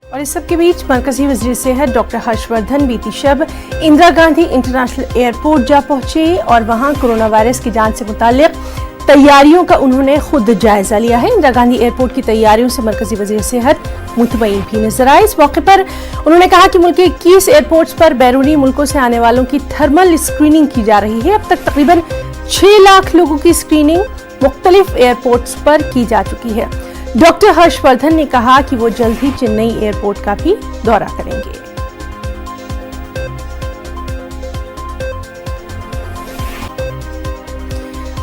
और इस सब के बीच मरकजी वज़ीर सेहत डॉक्टर हर्षवर्धन बीती शब इंदिरा गांधी इंटरनेशनल एयरपोर्ट जा पहुंचे और वहां कोरोना वायरस की जांच से मुताल्लिक तैयारियों का उन्होंने खुद जायजा लिया है। इंदिरा गांधी एयरपोर्ट की तैयारियों से मरकजी वज़ीर सेहत मुतमईन भी नजर आए। इस मौके पर उन्होंने कहा कि मुल्क के 21 एयरपोर्ट्स पर बैरूनी मुल्कों से आने वालों की थर्मल स्क्रीनिंग की जा रही है। अब तक तकरीबन 6 लाख लोगों की स्क्रीनिंग मुख्तलिफ एयरपोर्ट्स पर की जा चुकी है। डॉक्टर हर्षवर्धन ने कहा कि वो जल्द ही चेन्नई एयरपोर्ट का भी दौरा करेंगे।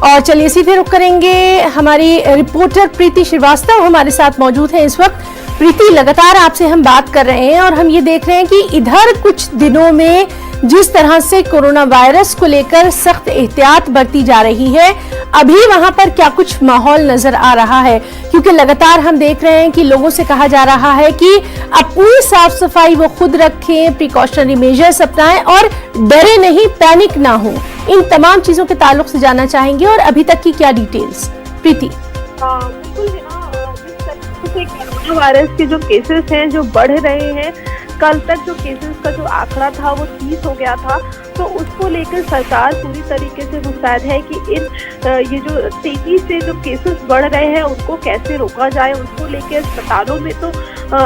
और चलिए सीधे रुख करेंगे, हमारी रिपोर्टर प्रीति श्रीवास्तव हमारे साथ मौजूद है इस वक्त। प्रीति, लगातार आपसे हम बात कर रहे हैं और हम ये देख रहे हैं कि इधर कुछ दिनों में जिस तरह से कोरोना वायरस को लेकर सख्त एहतियात बरती जा रही है, अभी वहां पर क्या कुछ माहौल नजर आ रहा है? क्योंकि लगातार हम देख रहे हैं कि लोगों से कहा जा रहा है कि अपनी साफ सफाई वो खुद रखें, प्रिकॉशनरी मेजर्स अपनाएं और डरे नहीं, पैनिक ना हो। इन तमाम चीजों के ताल्लुक से जानना चाहेंगे और अभी तक की क्या डिटेल्स? प्रीति। बिल्कुल, जिस तरीके से कोरोना वायरस के जो केसेस हैं जो बढ़ रहे हैं, कल तक जो केसेस का जो आंकड़ा था वो 30 हो गया था, तो उसको लेकर सरकार पूरी तरीके से मुस्तैद है कि ये जो तेजी से जो केसेस बढ़ रहे हैं उनको कैसे रोका जाए। उसको लेकर अस्पतालों में तो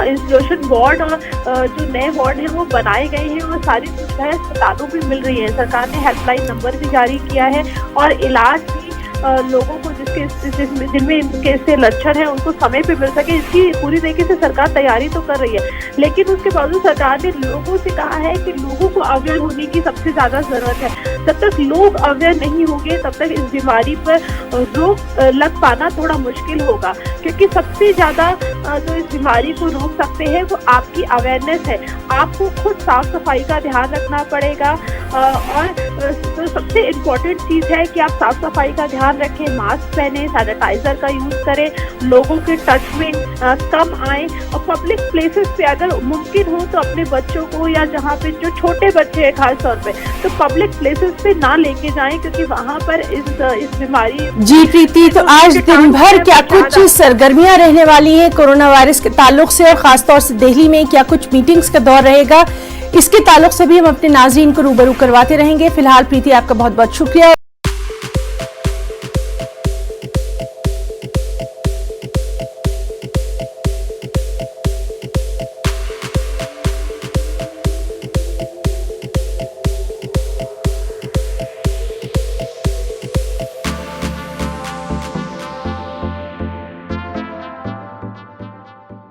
इंसुलेशन वार्ड और जो नए वार्ड हैं वो बनाए गए हैं और सारी सुविधाएं अस्पतालों में मिल रही है। सरकार ने हेल्पलाइन नंबर भी जारी किया है और इलाज भी लोगों को जिनमें इनके से लक्षण है उनको समय पे मिल सके, इसकी पूरी तरीके से सरकार तैयारी तो कर रही है। लेकिन उसके बावजूद सरकार ने लोगों से कहा है कि लोगों को अवेयर होने की सबसे ज्यादा जरूरत है। जब तक लोग अवेयर नहीं होंगे तब तक इस बीमारी पर रोक लग पाना थोड़ा मुश्किल होगा, क्योंकि सबसे ज्यादा जो इस बीमारी को रोक सकते हैं वो आपकी अवेयरनेस है। आपको खुद साफ सफाई का ध्यान रखना पड़ेगा और तो सबसे इम्पोर्टेंट चीज है कि आप साफ सफाई का ध्यान रखें, मास्क पहने, सैनिटाइजर का यूज करें, लोगों के टच में कम आए और पब्लिक प्लेसेस पे अगर मुमकिन हो तो अपने बच्चों को या जहाँ पे जो छोटे बच्चे हैं खास तौर पे तो पब्लिक प्लेसेस पे ना लेके जाएं, क्योंकि वहाँ पर इस बीमारी। जी प्रीति, तो आज दिन भर क्या कुछ सरगर्मियां रहने वाली हैं कोरोना वायरस के ताल्लुक से और खासतौर से दिल्ली में क्या कुछ मीटिंग्स का दौर रहेगा, इसके ताल्लुक से भी हम अपने नाज़रीन को रूबरू करवाते रहेंगे। फिलहाल प्रीति, आपका बहुत बहुत शुक्रिया।